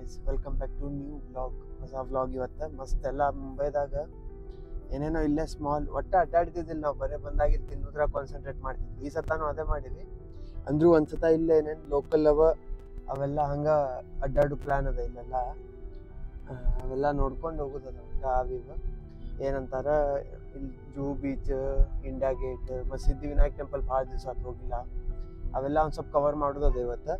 Guys, welcome back to new vlog. ಹೊಸ vlog. ಇವತ್ತು ಮಸ್ತ್ ಎಲ್ಲ ಮುಂಬೈದಾಗ ಏನೇನೋ ಇಲ್ಲೇ ಸ್ಮಾಲ್ ಒಟ್ಟು ಅಡ್ಡಾಡ್ತಿದ್ದಿಲ್ಲ ನಾವು, ಬರೇ ಬಂದಾಗಿದ್ದು ತಿನ್ನೋದ್ರಾಗ ಕಾನ್ಸಂಟ್ರೇಟ್ ಮಾಡ್ತಿದ್ವಿ. ಈ ಸತಾನು ಅದೇ ಮಾಡಿದ್ವಿ. ಅಂದ್ರೂ ಒಂದ್ಸತ ಇಲ್ಲೇ ಏನೇನು ಲೋಕಲ್ ಅವೆಲ್ಲ ಹಂಗೆ ಅಡ್ಡಾಡು ಪ್ಲ್ಯಾನ್ ಅದ ಇಲ್ಲೆಲ್ಲ. ಅವೆಲ್ಲ ನೋಡ್ಕೊಂಡು ಹೋಗೋದದ. ಒಟ್ಟು ಅವಿವ ಏನಂತಾರ ಇಲ್ಲಿ ಜೂಹು ಬೀಚ್, ಇಂಡಿಯಾ ಗೇಟ್ ಮತ್ತು ಸಿದ್ಧಿವಿನಾಯಕ ಟೆಂಪಲ್ ಭಾಳ ದಿವಸ ಆತು ಹೋಗಿಲ್ಲ. ಅವೆಲ್ಲ ಒಂದು ಸ್ವಲ್ಪ ಕವರ್ ಮಾಡೋದದ ಇವತ್ತು.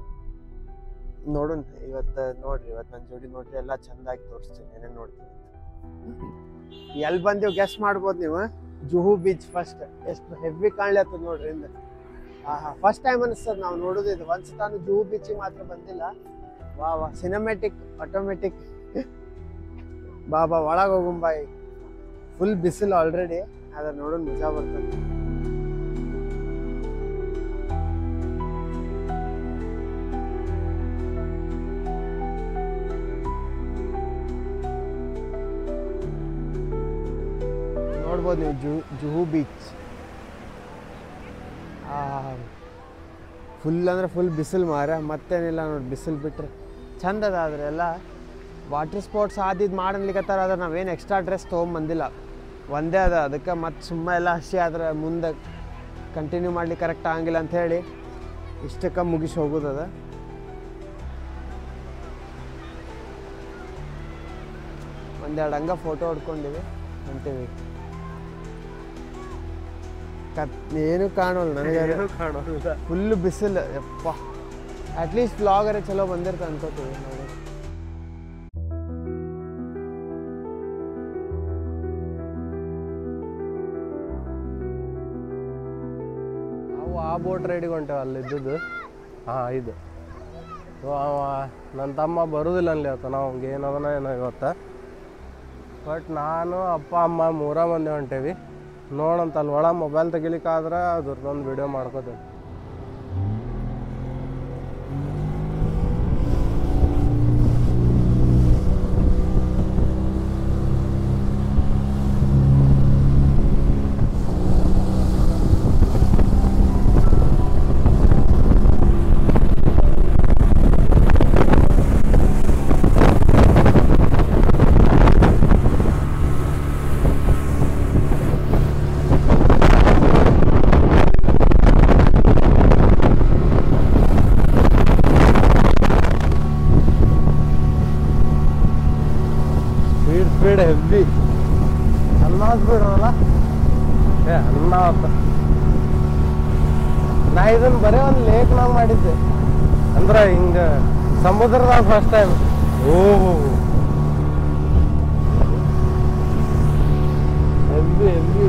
ನೋಡೋಣ ಇವತ್ತು. ನೋಡ್ರಿ ಇವತ್ತು ನನ್ನ ಜೋಡಿ ನೋಡ್ರಿ, ಎಲ್ಲ ಚಂದಾಗಿ ತೋರಿಸ್ತೀನಿ ಏನೇನು ನೋಡ್ತೀನಿ. ಎಲ್ಲಿ ಬಂದೀವಿ ಗೆಸ್ ಮಾಡ್ಬೋದು ನೀವು. ಜುಹು ಬೀಚ್ ಫಸ್ಟ್ ಎಷ್ಟು ಹೆವಿ ಕಾಣ್ಲತ್ತದ ನೋಡ್ರಿ ಇಂದ. ಫಸ್ಟ್ ಟೈಮ್ ಅನಿಸ್ತದ ನಾವು ನೋಡೋದು ಇದು. ಒಂದ್ಸತಾನು ಜುಹು ಬೀಚಿಗೆ ಮಾತ್ರ ಬಂದಿಲ್ಲ. ವಾ ಸಿನಿಮ್ಯಾಟಿಕ್ ಆಟೋಮೆಟಿಕ್. ಬಾ ಒಳಗೆ ಹೋಗುಂಬಾಯಿ. ಫುಲ್ ಬಿಸಿಲು ಆಲ್ರೆಡಿ, ಅದ್ರ ನೋಡೋಣ ಮಜಾ ಬರ್ತದೆ. ನೋಡ್ಬೋದು ನೀವು ಜುಹು ಬೀಚ್. ಫುಲ್ ಅಂದ್ರೆ ಫುಲ್ ಬಿಸಿಲು ಮಾರ, ಮತ್ತೇನಿಲ್ಲ ನೋಡಿ. ಬಿಸಿಲು ಬಿಟ್ರೆ ಚಂದ ಅದ. ಆದ್ರೆ ಎಲ್ಲ ವಾಟರ್ ಸ್ಪೋರ್ಟ್ಸ್ ಆದಿದ್ದು ಮಾಡಲಿಕ್ಕತ್ತಾರ. ಆದ್ರೆ ನಾವೇನು ಎಕ್ಸ್ಟ್ರಾ ಡ್ರೆಸ್ ತೊಗೊಂಬಂದಿಲ್ಲ, ಒಂದೇ ಅದ. ಅದಕ್ಕೆ ಮತ್ತೆ ಸುಮ್ಮ ಎಲ್ಲ ಹಸಿ ಆದ್ರೆ ಮುಂದೆ ಕಂಟಿನ್ಯೂ ಮಾಡ್ಲಿಕ್ಕೆ ಕರೆಕ್ಟ್ ಆಗಂಗಿಲ್ಲ ಅಂಥೇಳಿ ಇಷ್ಟಕ್ಕೆ ಮುಗಿಸಿ ಹೋಗೋದದ. ಒಂದೆರಡು ಹಂಗೆ ಫೋಟೋ ಹೊಡ್ಕೊಂಡಿವಿ ಅಂತೀವಿ. ಏನು ಕಾಣೋಲ್ಲ ನನಗೆ, ಕಾಣೋಲ್ಲ. ಫುಲ್ ಬಿಸಿಲು ಯಪ್ಪ. ಅಟ್ಲೀಸ್ಟ್ ವ್ಲಾಗರೇ ಚಲೋ ಬಂದಿರ್ತ ಅನ್ಕೋತೀವಿ ನೋಡಿ. ನಾವು ಆ ಬೋಟ್ ರೈಡಿಗೆ ಹೊಂಟೇವೆ ಅಲ್ಲಿದ್ದು. ಇದು ನನ್ನ ತಮ್ಮ ಬರೋದಿಲ್ಲ ಅಲ್ಲಿ ಇವತ್ತು. ನಾವು ಏನದನ ಏನೋ ಇವತ್ತು. ಬಟ್ ನಾನು ಅಪ್ಪ ಅಮ್ಮ 3 ಮಂದಿ ಹೊಂಟೇವಿ. ನೋಡಂತ ಅಲ್ಲಿ ಒಳಗೆ ಮೊಬೈಲ್ ತೆಗಿಲಿಕ್ಕಾದ್ರೆ ಅದ್ರದ್ದೊಂದು ವಿಡಿಯೋ ಮಾಡ್ಕೋತೀವಿ. Speed heavy. ಅನ್ನ ಸ್ಪೀಡ್ ಅಲ್ಲ ಅನ್ನ. ನಾ ಇದನ್ನು ಬರೀ ಒಂದು ಲೇಕ್ನಾಗ ಮಾಡಿದ್ದೆ, ಅಂದ್ರೆ ಹಿಂಗೆ ಸಮುದ್ರದಾಗ ಫಸ್ಟ್ ಟೈಮ್. Heavy heavy.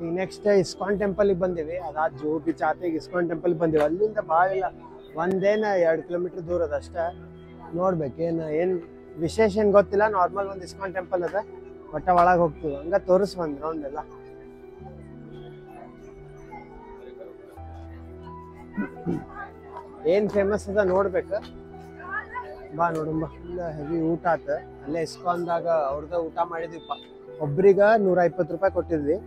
ಈಗ ನೆಕ್ಸ್ಟ್ ಇಸ್ಕಾನ್ ಟೆಂಪಲ್ಗೆ ಬಂದೀವಿ. ಅದಾದ ಜುಹು ಬೀಚ್ ಆತ ಈಗ ಇಸ್ಕಾನ್ ಟೆಂಪಲ್ಗೆ ಬಂದೀವಿ. ಅಲ್ಲಿಂದ ಭಾಳ ಇಲ್ಲ, ಒಂದೇನ 2 ಕಿಲೋಮೀಟರ್ ದೂರ ಅದ ಅಷ್ಟೇ. ನೋಡ್ಬೇಕೇನು ಏನು ವಿಶೇಷ ಏನು ಗೊತ್ತಿಲ್ಲ. ನಾರ್ಮಲ್ ಒಂದು ಇಸ್ಕಾನ್ ಟೆಂಪಲ್ ಅದ, ಒಟ್ಟ ಒಳಗೆ ಹೋಗ್ತೀವಿ. ಹಂಗೆ ತೋರಿಸ್ ಒಂದು ರೌಂಡ್ ಎಲ್ಲ. ಏನು ಫೇಮಸ್ ಅದ ನೋಡ್ಬೇಕು. ಬಾ ನೋಡಂಬ. ಫುಲ್ ಹೆವಿ ಊಟ ಆತ. ಅಲ್ಲೇ ಇಸ್ಕಾನ್ದಾಗ ಅವ್ರದ್ದು ಊಟ ಮಾಡಿದ್ವಿಪ್ಪ. ಒಬ್ರಿಗೆ 120 ರೂಪಾಯಿ ಕೊಟ್ಟಿದ್ವಿ,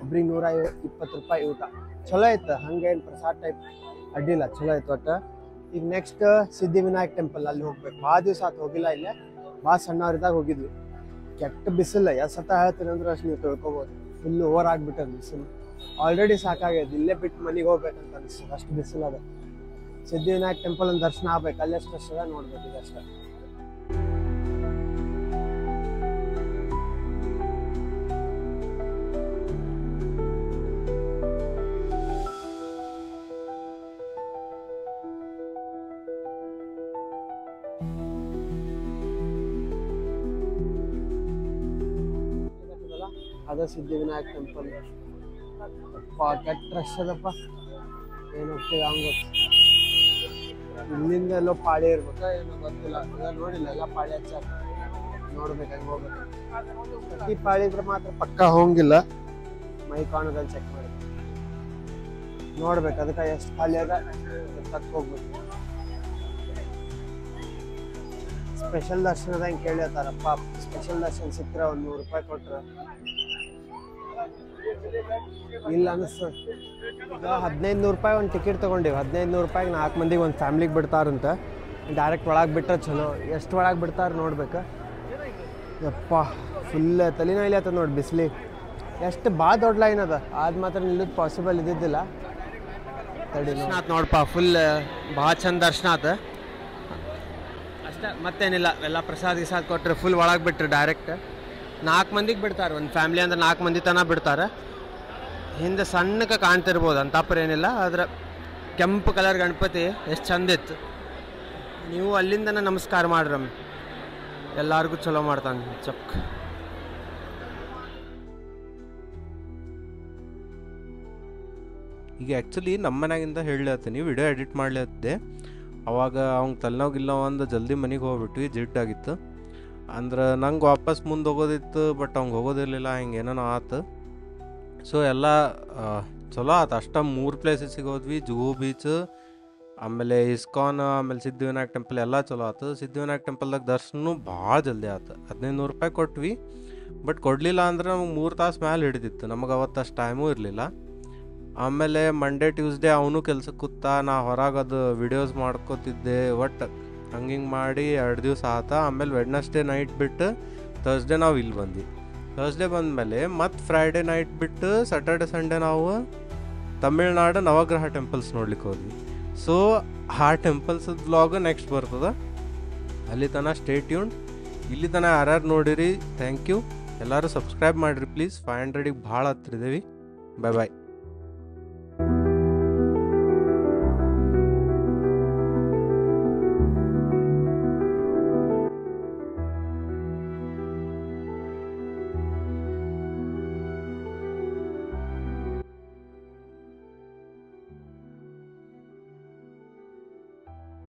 ಒಬ್ರಿಗೆ 120 ರೂಪಾಯಿ ಊಟ. ಚಲೋ ಐತೆ, ಹಂಗೇನು ಪ್ರಸಾದ ಟೈಪ್ ಅಡ್ಡಿಲ್ಲ, ಚಲೋ ಐತೆ ಒಟ್ಟು. ಈಗ ನೆಕ್ಸ್ಟ್ ಸಿದ್ಧಿವಿನಾಯಕ ಟೆಂಪಲ್ ಅಲ್ಲಿ ಹೋಗ್ಬೇಕು. ಭಾಳ ದಿವಸ ಆತು ಹೋಗಿಲ್ಲ. ಇಲ್ಲೇ ಭಾಳ ಸಣ್ಣವ್ರಿದ್ದಾಗ ಹೋಗಿದ್ವಿ. ಕೆಟ್ಟ ಬಿಸಿಲ್ಲ, ಎಷ್ಟು ಸತ ಹೇಳ್ತೀನಿ ಅಂದ್ರೆ ಅಷ್ಟು ನೀವು ತಿಳ್ಕೊಬೋದು. ಫುಲ್ ಓವರ್ ಆಗಿಬಿಟ್ಟದ ಬಿಸಿಲು. ಆಲ್ರೆಡಿ ಸಾಕಾಗ್ಯದ. ಇಲ್ಲೇ ಬಿಟ್ಟು ಮನೆಗೆ ಹೋಗ್ಬೇಕಂತ ಅನಿಸ್ತದೆ, ಅಷ್ಟು ಬಿಸಿಲು ಅದ. ಸಿದ್ಧಿವಿನಾಯಕ ಟೆಂಪಲ್ ಒಂದು ದರ್ಶನ ಆಗ್ಬೇಕು, ಅಲ್ಲೇ ಅಷ್ಟು ನೋಡ್ಬೇಕು ಈಗ ಅಷ್ಟೇ. ಅದ ಸಿದ್ಧಿವಿನಾಯಕ ಟೆಂಪಲ್. ಕೆಟ್ಟ ರಶ್ ಅದಪ್ಪ, ಏನು ಹೋಗ್ತೀವಿ ಹಂಗೆ. ಇಲ್ಲಿಂದ ಎಲ್ಲೋ ಪಾಳಿ ಇರ್ಬೇಕಾ ಏನೋ ಗೊತ್ತಿಲ್ಲ, ನೋಡಿಲ್ಲ, ಎಲ್ಲ ಪಾಳಿ ಹಚ್ಚಾರ. ನೋಡ್ಬೇಕು, ಹಂಗೆ ಹೋಗ್ಬೇಕು. ಈ ಪಾಳಿ ಇದ್ರೆ ಮಾತ್ರ ಪಕ್ಕ ಹೋಗಿಲ್ಲ, ಮೈ ಕಾಣೋದಲ್ಲಿ ಚೆಕ್ ಮಾಡಿ ನೋಡ್ಬೇಕು. ಅದಕ್ಕೆ ಎಷ್ಟು ಪಾಳಿ ಅದ ತಕ್ಕ ಹೋಗ್ಬೇಕು. ಸ್ಪೆಷಲ್ ದರ್ಶನದಂಗೆ ಕೇಳಿರ್ತಾರಪ್ಪ, ಸ್ಪೆಷಲ್ ದರ್ಶನ ಸಿಕ್ಕರೆ ಒಂದು 100 ರೂಪಾಯಿ ಕೊಟ್ರೆ ಇಲ್ಲ ಅನಿಸ್ತು. ಈಗ 1500 ರೂಪಾಯಿ ಒಂದು ಟಿಕೆಟ್ ತೊಗೊಂಡಿವಿ. 1500 ರೂಪಾಯಿಗೆ 4 ಮಂದಿಗೆ ಒಂದು ಫ್ಯಾಮ್ಲಿಗೆ ಬಿಡ್ತಾರಂತ. ಡೈರೆಕ್ಟ್ ಒಳಗೆ ಬಿಟ್ಟರೆ ಚಲೋ. ಎಷ್ಟು ಒಳಗೆ ಬಿಡ್ತಾರೆ ನೋಡ್ಬೇಕು. ಯಪ್ಪ ಫುಲ್ ತಲೆನೋಯ್ಲಿ ಆತದ ನೋಡಿ ಬಿಸಿಲಿ. ಎಷ್ಟು ಭಾಳ ದೊಡ್ಡ ಲೈನ್ ಅದ, ಅದು ಮಾತ್ರ ನಿಲ್ಲೋದು ಪಾಸಿಬಲ್ ಇದ್ದಿದ್ದಿಲ್ಲ. ದರ್ಶನ ಆತು ನೋಡಪ್ಪ, ಫುಲ್ ಭಾಳ ಚಂದ ದರ್ಶನ ಆತ ಅಷ್ಟೇ, ಮತ್ತೇನಿಲ್ಲ. ಎಲ್ಲ ಪ್ರಸಾದ ಗಿಸಾದ ಕೊಟ್ಟರೆ ಫುಲ್ ಒಳಗೆ ಬಿಟ್ರೆ ಡೈರೆಕ್ಟ್ 4 ಮಂದಿಗೆ ಬಿಡ್ತಾರೆ. ಒಂದು ಫ್ಯಾಮ್ಲಿ ಅಂದ್ರೆ 4 ಮಂದಿ ತನಕ ಬಿಡ್ತಾರೆ. ಹಿಂದೆ ಸಣ್ಣಕ್ಕೆ ಕಾಣ್ತಿರ್ಬೋದು, ಅಂತಪರ ಏನಿಲ್ಲ. ಆದ್ರೆ ಕೆಂಪು ಕಲರ್ ಗಣಪತಿ ಎಷ್ಟು ಚಂದ ಇತ್ತು. ನೀವು ಅಲ್ಲಿಂದನೇ ನಮಸ್ಕಾರ ಮಾಡ್ರಿ, ಎಲ್ಲರಿಗೂ ಚಲೋ ಮಾಡ್ತಾನೆ ಚಕ್. ಈಗ ಆ್ಯಕ್ಚುಲಿ ನಮ್ಮ ಮನ್ಯಾಗಿಂದ ಹೇಳತ್ತೀನಿ, ವಿಡಿಯೋ ಎಡಿಟ್ ಮಾಡ್ಲತ್ತಿದ್ದೆ. ಅವಾಗ ಅವ್ನು ತಲೆನೋಗಿಲ್ಲ ಒಂದು ಜಲ್ದಿ ಮನೆಗೆ ಹೋಗ್ಬಿಟ್ವಿ, ಜಿಡ್ಡಾಗಿತ್ತು. ಅಂದ್ರೆ ನಂಗೆ ವಾಪಸ್ ಮುಂದೆ ಹೋಗೋದಿತ್ತು, ಬಟ್ ಅವ್ಗೆ ಹೋಗೋದಿರಲಿಲ್ಲ, ಹಿಂಗೆ ಏನೇನೋ ಆತು. ಸೊ ಎಲ್ಲ ಚಲೋ ಆತು. ಅಷ್ಟ 3 ಪ್ಲೇಸಸ್ಸಿಗೆ ಹೋದ್ವಿ. ಜುಹು ಬೀಚ್, ಆಮೇಲೆ ಇಸ್ಕಾನ್, ಆಮೇಲೆ ಸಿದ್ಧಿವಿನಾಯಕ ಟೆಂಪಲ್ ಎಲ್ಲ ಚಲೋ ಆಯ್ತು. ಸಿದ್ಧಿವಿನಾಯಕ ಟೆಂಪಲ್ದಾಗ ದರ್ಶನ ಭಾಳ ಜಲ್ದಿ ಆಯ್ತು. 1500 ರೂಪಾಯಿ ಕೊಟ್ವಿ, ಬಟ್ ಕೊಡಲಿಲ್ಲ ಅಂದ್ರೆ ನಮಗೆ 3 ತಾಸು ಮೇಲೆ ಹಿಡಿದಿತ್ತು. ನಮಗೆ ಅವತ್ತು ಅಷ್ಟು ಟೈಮೂ ಇರಲಿಲ್ಲ. ಆಮೇಲೆ ಮಂಡೇ ಟ್ಯೂಸ್ಡೇ ಅವನು ಕೆಲ್ಸಕ್ಕೆ ಕೂತ, ನಾ ಹೊರಗದು ವಿಡಿಯೋಸ್ ಮಾಡ್ಕೋತಿದ್ದೆ. ಒಟ್ಟು ಹಂಗೆ ಮಾಡಿ 2 ದಿವಸ ಆತ. ಆಮೇಲೆ ವೆಡ್ನಸ್ಡೇ ನೈಟ್ ಬಿಟ್ಟು ಥರ್ಸ್ಡೇ ನಾವು ಇಲ್ಲಿ ಬಂದ್ವಿ. ಥರ್ಸ್ಡೇ ಬಂದಮೇಲೆ ಮತ್ತು ಫ್ರೈಡೇ ನೈಟ್ ಬಿಟ್ಟು ಸ್ಯಾಟರ್ಡೆ ಸಂಡೇ ನಾವು ತಮಿಳ್ನಾಡು ನವಗ್ರಹ ಟೆಂಪಲ್ಸ್ ನೋಡ್ಲಿಕ್ಕೆ ಹೋದ್ವಿ. ಸೊ ಆ ಟೆಂಪಲ್ಸ್ ವ್ಲಾಗ್ ನೆಕ್ಸ್ಟ್ ಬರ್ತದೆ. ಅಲ್ಲಿ ತನಕ ಸ್ಟೇ ಟ್ಯೂನ್ಡ್. ಇಲ್ಲಿ ತನಕ ಯಾರ್ಯಾರು ನೋಡಿರಿ ಥ್ಯಾಂಕ್ ಯು. ಎಲ್ಲರೂ ಸಬ್ಸ್ಕ್ರೈಬ್ ಮಾಡಿರಿ ಪ್ಲೀಸ್. 500ಗೆ ಭಾಳ ಹತ್ತಿರಿದ್ದೀವಿ. ಬಾಯ್ ಬಾಯ್.